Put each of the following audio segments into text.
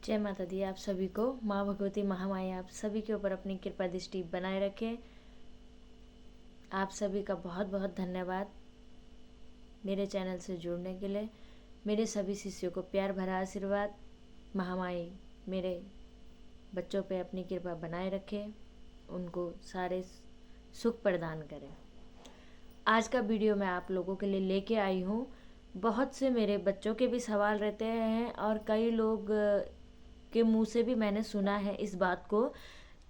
जय माता दी। आप सभी को माँ भगवती महामाया आप सभी के ऊपर अपनी कृपा दृष्टि बनाए रखे। आप सभी का बहुत बहुत धन्यवाद मेरे चैनल से जुड़ने के लिए। मेरे सभी शिष्यों को प्यार भरा आशीर्वाद। महामाई मेरे बच्चों पे अपनी कृपा बनाए रखे, उनको सारे सुख प्रदान करें। आज का वीडियो मैं आप लोगों के लिए लेके आई हूँ। बहुत से मेरे बच्चों के भी सवाल रहते हैं और कई लोग के मुंह से भी मैंने सुना है इस बात को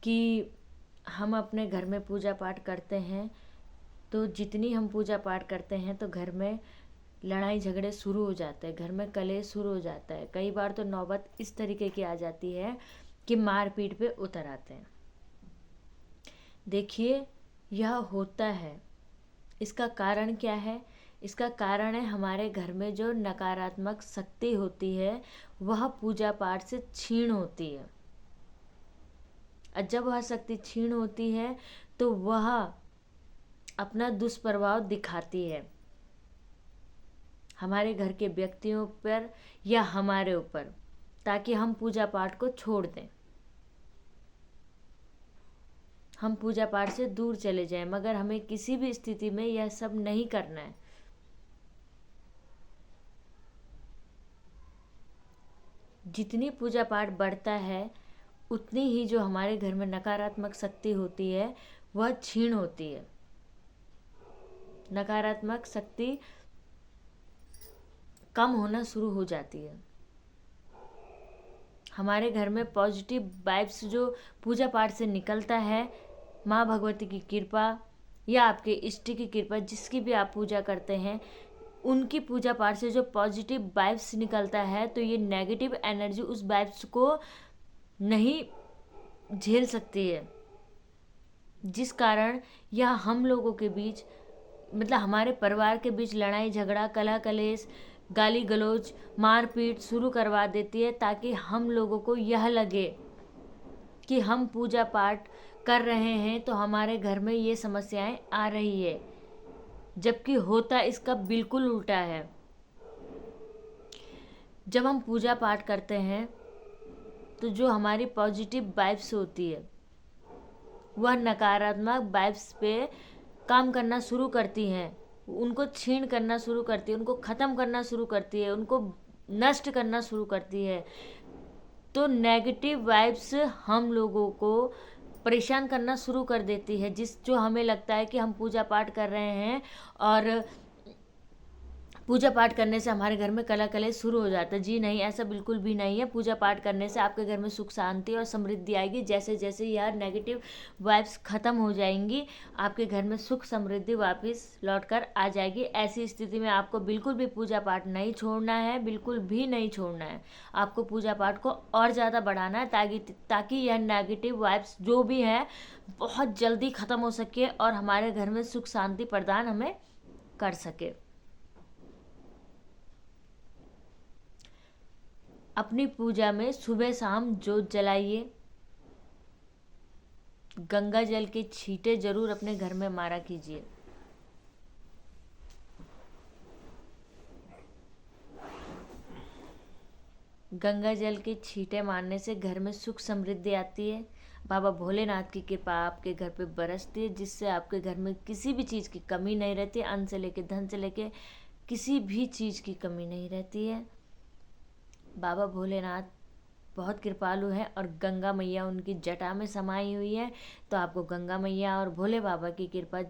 कि हम अपने घर में पूजा पाठ करते हैं तो जितनी हम पूजा पाठ करते हैं तो घर में लड़ाई झगड़े शुरू हो जाते हैं, घर में कलेश शुरू हो जाता है। कई बार तो नौबत इस तरीके की आ जाती है कि मारपीट पे उतर आते हैं। देखिए, यह होता है। इसका कारण क्या है? इसका कारण है हमारे घर में जो नकारात्मक शक्ति होती है वह पूजा पाठ से क्षीण होती है। और जब वह शक्ति क्षीण होती है तो वह अपना दुष्प्रभाव दिखाती है हमारे घर के व्यक्तियों पर या हमारे ऊपर, ताकि हम पूजा पाठ को छोड़ दें, हम पूजा पाठ से दूर चले जाएं। मगर हमें किसी भी स्थिति में यह सब नहीं करना है। जितनी पूजा पाठ बढ़ता है उतनी ही जो हमारे घर में नकारात्मक शक्ति होती है वह क्षीण होती है। नकारात्मक शक्ति कम होना शुरू हो जाती है। हमारे घर में पॉजिटिव वाइब्स जो पूजा पाठ से निकलता है, माँ भगवती की कृपा या आपके इष्ट की कृपा, जिसकी भी आप पूजा करते हैं, उनकी पूजा पाठ से जो पॉजिटिव वाइब्स निकलता है तो ये नेगेटिव एनर्जी उस वाइब्स को नहीं झेल सकती है, जिस कारण यह हम लोगों के बीच, मतलब हमारे परिवार के बीच लड़ाई झगड़ा, कलह कलेश, गाली गलौज, मारपीट शुरू करवा देती है, ताकि हम लोगों को यह लगे कि हम पूजा पाठ कर रहे हैं तो हमारे घर में ये समस्याएं आ रही है, जबकि होता इसका बिल्कुल उल्टा है। जब हम पूजा पाठ करते हैं तो जो हमारी पॉजिटिव वाइब्स होती है वह नकारात्मक वाइब्स पे काम करना शुरू करती हैं, उनको छीन करना शुरू करती है, उनको ख़त्म करना शुरू करती है, उनको नष्ट करना शुरू करती है। तो नेगेटिव वाइब्स हम लोगों को परेशान करना शुरू कर देती है, जो हमें लगता है कि हम पूजा पाठ कर रहे हैं और पूजा पाठ करने से हमारे घर में कलह कलेश शुरू हो जाता है। जी नहीं, ऐसा बिल्कुल भी नहीं है। पूजा पाठ करने से आपके घर में सुख शांति और समृद्धि आएगी। जैसे जैसे यह नेगेटिव वाइब्स ख़त्म हो जाएंगी, आपके घर में सुख समृद्धि वापस लौट कर आ जाएगी। ऐसी स्थिति में आपको बिल्कुल भी पूजा पाठ नहीं छोड़ना है, बिल्कुल भी नहीं छोड़ना है। आपको पूजा पाठ को और ज़्यादा बढ़ाना है ताकि यह नेगेटिव वाइब्स जो भी है बहुत जल्दी ख़त्म हो सके और हमारे घर में सुख शांति प्रदान हमें कर सके। अपनी पूजा में सुबह शाम जोत जलाइए। गंगा जल के छींटे जरूर अपने घर में मारा कीजिए। गंगा जल के छींटे मारने से घर में सुख समृद्धि आती है। बाबा भोलेनाथ की कृपा आपके घर पे बरसती है, जिससे आपके घर में किसी भी चीज़ की कमी नहीं रहती। अन्न से लेके धन से लेके किसी भी चीज़ की कमी नहीं रहती है। बाबा भोलेनाथ बहुत कृपालु है और गंगा मैया उनकी जटा में समाई हुई है, तो आपको गंगा मैया और भोले बाबा की कृपा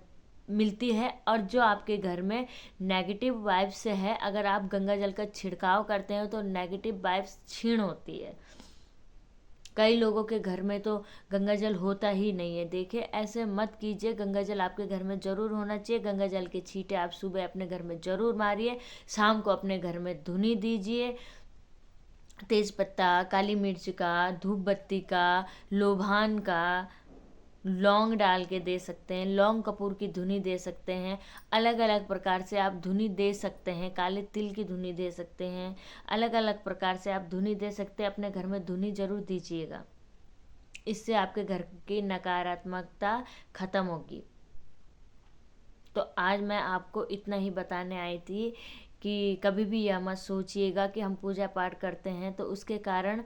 मिलती है। और जो आपके घर में नेगेटिव वाइब्स है, अगर आप गंगा जल का छिड़काव करते हैं तो नेगेटिव वाइब्स क्षीण होती है। कई लोगों के घर में तो गंगा जल होता ही नहीं है। देखिए, ऐसे मत कीजिए। गंगा जल आपके घर में ज़रूर होना चाहिए। गंगा जल के छींटे आप सुबह अपने घर में ज़रूर मारिए। शाम को अपने घर में धुनी दीजिए। तेज पत्ता, काली मिर्च का, धूप बत्ती का, लोभान का, लौंग डाल के दे सकते हैं। लौंग कपूर की धुनी दे सकते हैं। अलग अलग प्रकार से आप धुनी दे सकते हैं। काले तिल की धुनी दे सकते हैं। अलग अलग प्रकार से आप धुनी दे सकते हैं। अपने घर में धुनी जरूर दीजिएगा। इससे आपके घर की नकारात्मकता खत्म होगी। तो आज मैं आपको इतना ही बताने आई थी कि कभी भी यह मत सोचिएगा कि हम पूजा पाठ करते हैं तो उसके कारण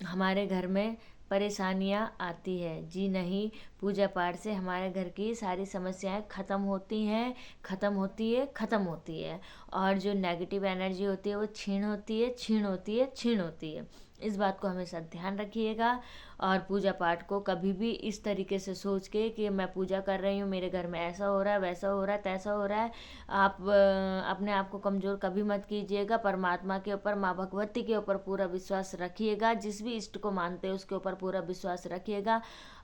हमारे घर में परेशानियाँ आती है। जी नहीं, पूजा पाठ से हमारे घर की सारी समस्याएं ख़त्म होती हैं, ख़त्म होती है, ख़त्म होती है। और जो नेगेटिव एनर्जी होती है वो क्षीण होती है, क्षीण होती है, क्षीण होती है। इस बात को हमेशा ध्यान रखिएगा। और पूजा पाठ को कभी भी इस तरीके से सोच के कि मैं पूजा कर रही हूँ, मेरे घर में ऐसा हो रहा है, वैसा हो रहा है, तैसा हो रहा है, आप अपने आप को कमज़ोर कभी मत कीजिएगा। परमात्मा के ऊपर, माँ भगवती के ऊपर पूरा विश्वास रखिएगा। जिस भी इष्ट को मानते हैं उसके ऊपर पूरा विश्वास रखिएगा।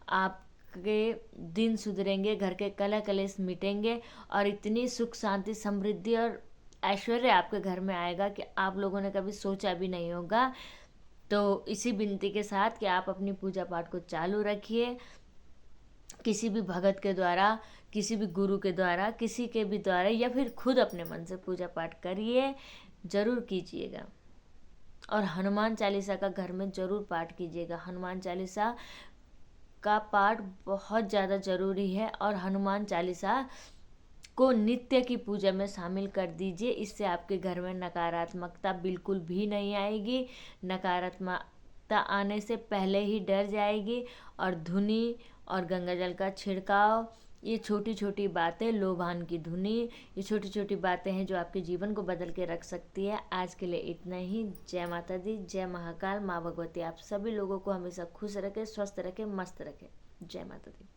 आपके दिन सुधरेंगे, घर के कलह कलेश मिटेंगे और इतनी सुख शांति समृद्धि और ऐश्वर्य आपके घर में आएगा कि आप लोगों ने कभी सोचा भी नहीं होगा। तो इसी विनती के साथ कि आप अपनी पूजा पाठ को चालू रखिए। किसी भी भगत के द्वारा, किसी भी गुरु के द्वारा, किसी के भी द्वारा, या फिर खुद अपने मन से पूजा पाठ करिए, ज़रूर कीजिएगा। और हनुमान चालीसा का घर में ज़रूर पाठ कीजिएगा। हनुमान चालीसा का पाठ बहुत ज़्यादा ज़रूरी है और हनुमान चालीसा को नित्य की पूजा में शामिल कर दीजिए। इससे आपके घर में नकारात्मकता बिल्कुल भी नहीं आएगी। नकारात्मकता आने से पहले ही डर जाएगी। और धुनी और गंगा जल का छिड़काव, ये छोटी छोटी बातें, लोभान की धुनी, ये छोटी छोटी बातें हैं जो आपके जीवन को बदल के रख सकती है। आज के लिए इतना ही। जय माता दी, जय महाकाल। माँ भगवती आप सभी लोगों को हमेशा खुश रखे, स्वस्थ रखे, मस्त रखे। जय माता दी।